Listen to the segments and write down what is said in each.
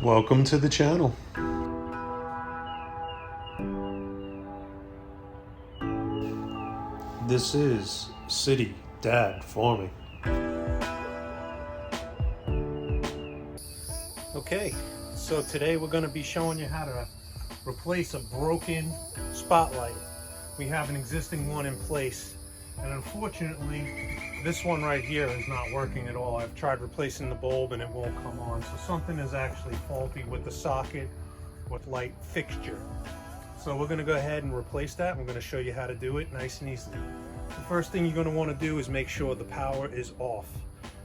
Welcome to the channel. This is City Dad Farming. Okay, so today we're going to be showing you how to replace a broken spotlight. We have an existing one in place, and unfortunately this one right here is not working at all. I've tried replacing the bulb and it won't come on, so something is actually faulty with the socket with light fixture. So we're going to go ahead and replace that. We're going to show you how to do it nice and easy. The first thing you're going to want to do is make sure the power is off.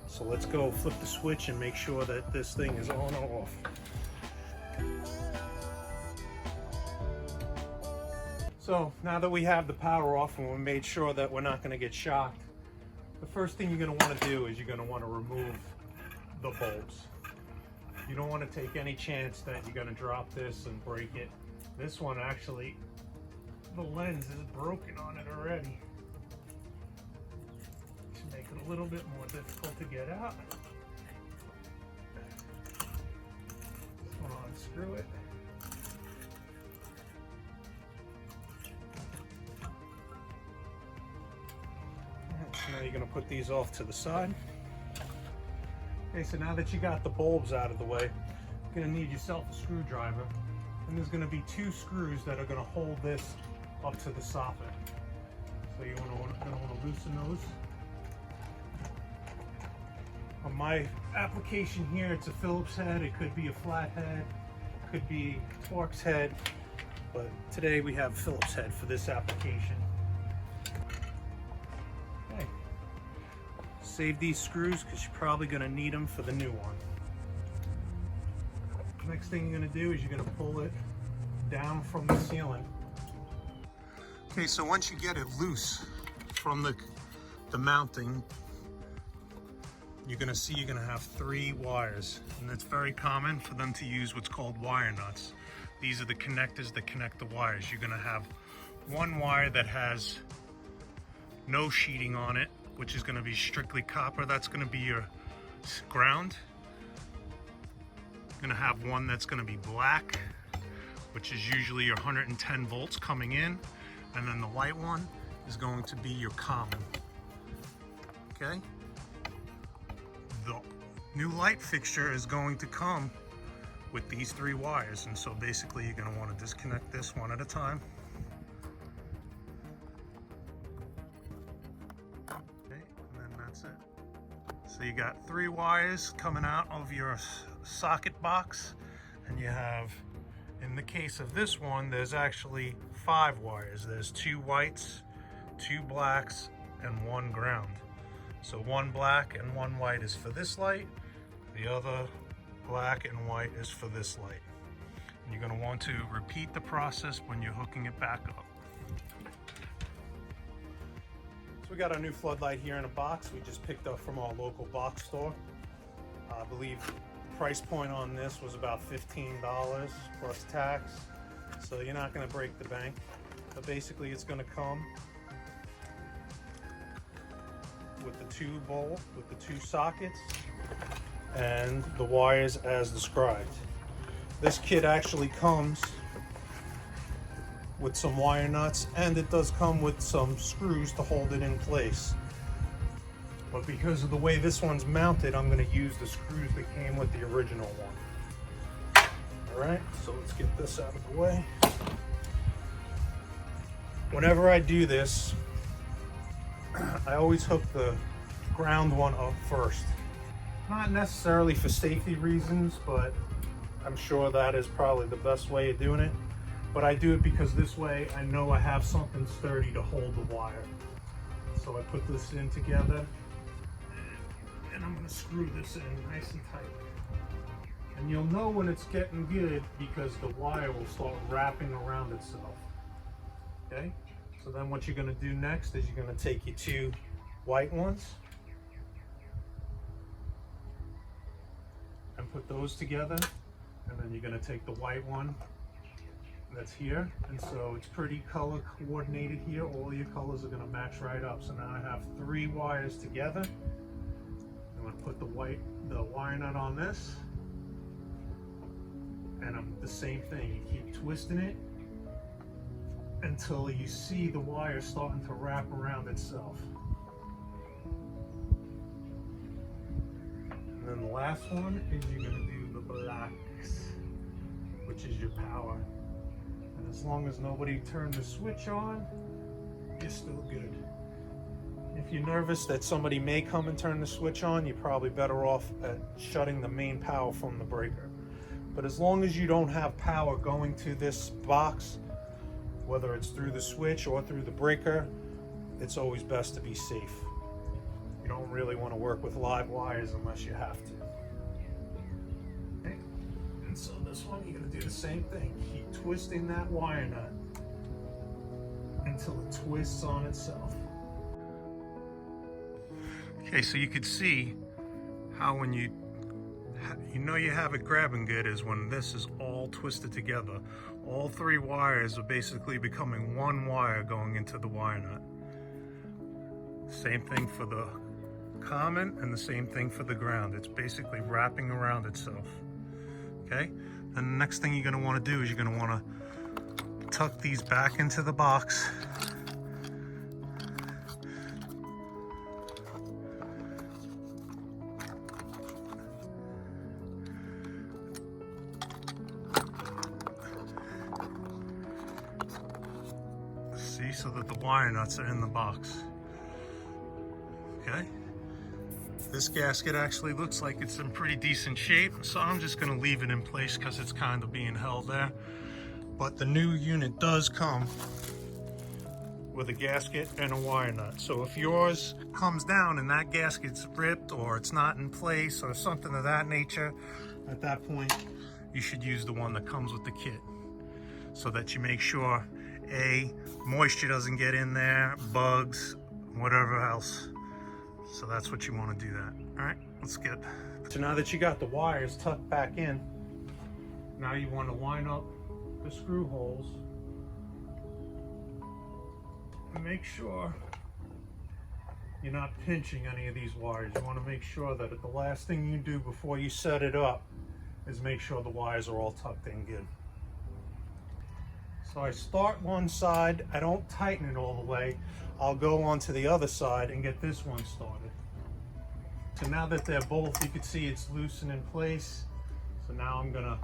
So let's go flip the switch and make sure that this thing is on or off. So now that we have the power off and we made sure that we're not going to get shocked, the first thing you're going to want to do is you're going to want to remove the bulbs. You don't want to take any chance that you're going to drop this and break it. This one actually, the lens is broken on it already. To make it a little bit more difficult to get out. Just want to unscrew it. So now you're going to put these off to the side. Okay, so now that you got the bulbs out of the way, you're going to need yourself a screwdriver. And there's going to be 2 screws that are going to hold this up to the soffit. So you're going to want to loosen those. On my application here, it's a Phillips head. It could be a flat head, it could be Torx head, but today we have Phillips head for this application. Okay. Save these screws because you're probably going to need them for the new one. Next thing you're going to do is you're going to pull it down from the ceiling. Okay, so once you get it loose from the mounting, you're going to have 3 wires, and it's very common for them to use what's called wire nuts. These are the connectors that connect the wires. You're going to have one wire that has no sheeting on it, which is going to be strictly copper. That's going to be your ground. You're going to have one that's going to be black, which is usually your 110 volts coming in, and then the white one is going to be your common. Okay? The new light fixture is going to come with these 3 wires, and so basically you're going to want to disconnect this one at a time. Okay, and then that's it. So you got 3 wires coming out of your socket box, and you have, in the case of this one, there's actually 5 wires. There's 2 whites, 2 blacks, and 1 ground. So 1 black and 1 white is for this light, the other black and white is for this light. And you're going to want to repeat the process when you're hooking it back up. So we got our new floodlight here in a box we just picked up from our local box store. I believe the price point on this was about $15 plus tax, so you're not going to break the bank. But basically it's going to come with the 2 sockets and the wires as described. This kit actually comes with some wire nuts, and it does come with some screws to hold it in place. But because of the way this one's mounted, I'm going to use the screws that came with the original one. Alright, so let's get this out of the way. Whenever I do this, I always hook the ground one up first. Not necessarily for safety reasons, but I'm sure that is probably the best way of doing it. But I do it because this way I know I have something sturdy to hold the wire. So I put this in together, and I'm going to screw this in nice and tight. And you'll know when it's getting good because the wire will start wrapping around itself. Okay? So then what you're going to do next is you're going to take your 2 white ones and put those together, and then you're going to take the white one that's here, and so it's pretty color coordinated here. All your colors are going to match right up. So now I have 3 wires together. I'm going to put the wire nut on this, And the same thing, you keep twisting it until you see the wire starting to wrap around itself. And then the last one is you're going to do the blacks, which is your power. And as long as nobody turned the switch on, you're still good. If you're nervous that somebody may come and turn the switch on, you're probably better off at shutting the main power from the breaker. But as long as you don't have power going to this box, whether it's through the switch or through the breaker, it's always best to be safe. You don't really want to work with live wires unless you have to. Okay. And so this one, you're going to do the same thing. Keep twisting that wire nut until it twists on itself. Okay, so you could see how when you know you have it grabbing good is when this is all twisted together. All three wires are basically becoming one wire going into the wire nut. Same thing for the common and the same thing for the ground. It's basically wrapping around itself. Okay, then the next thing you're going to want to do is you're going to want to tuck these back into the box. See, so that the wire nuts are in the box. Okay. This gasket actually looks like it's in pretty decent shape, so I'm just going to leave it in place because it's kind of being held there. But the new unit does come with a gasket and a wire nut. So if yours comes down and that gasket's ripped or it's not in place or something of that nature, at that point you should use the one that comes with the kit, so that you make sure moisture doesn't get in there, bugs, whatever else. So that's what you want to do that. All right, let's get. So now that you got the wires tucked back in, now you want to line up the screw holes and make sure you're not pinching any of these wires. You want to make sure that the last thing you do before you set it up is make sure the wires are all tucked in good. So I start one side, I don't tighten it all the way. I'll go on to the other side and get this one started. So now that they're both, you can see it's loose and in place. So now I'm gonna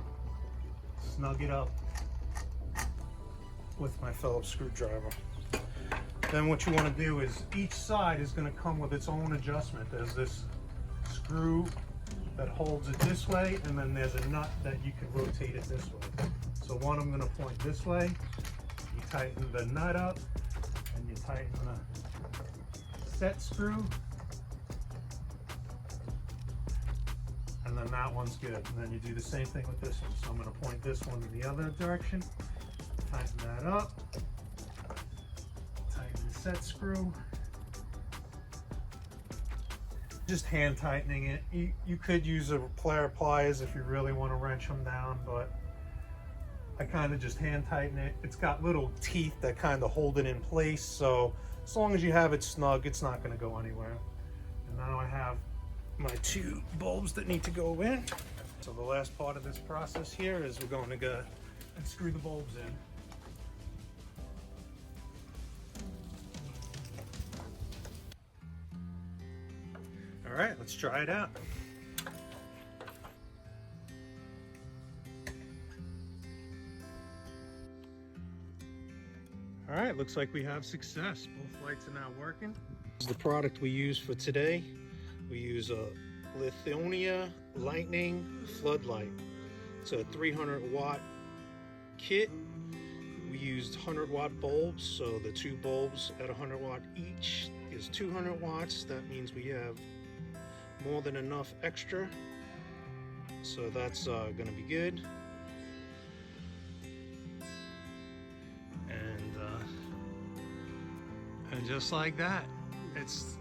snug it up with my Phillips screwdriver. Then what you want to do is each side is going to come with its own adjustment. There's this screw that holds it this way, and then there's a nut that you can rotate it this way. So one I'm going to point this way, you tighten the nut up, and you tighten the set screw, and then that one's good. And then you do the same thing with this one. So I'm going to point this one in the other direction, tighten that up, tighten the set screw. Just hand tightening it. You could use a pair of pliers if you really want to wrench them down, but I kind of just hand tighten it. It's got little teeth that kind of hold it in place, so as long as you have it snug, it's not going to go anywhere. And now I have my two bulbs that need to go in. So the last part of this process here is we're going to go and screw the bulbs in. All right, let's try it out. All right, looks like we have success. Both lights are now working. This is the product we use for today. We use a Lithonia Lightning Floodlight. It's a 300 watt kit. We used 100 watt bulbs, so the two bulbs at 100 watt each is 200 watts. That means we have more than enough extra, so that's gonna be good. And just like that, it's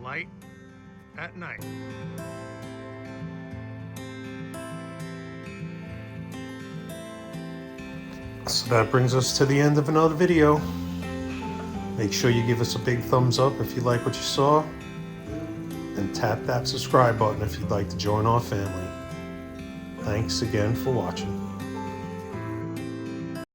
light at night. So that brings us to the end of another video. Make sure you give us a big thumbs up if you like what you saw, and tap that subscribe button if you'd like to join our family. Thanks again for watching.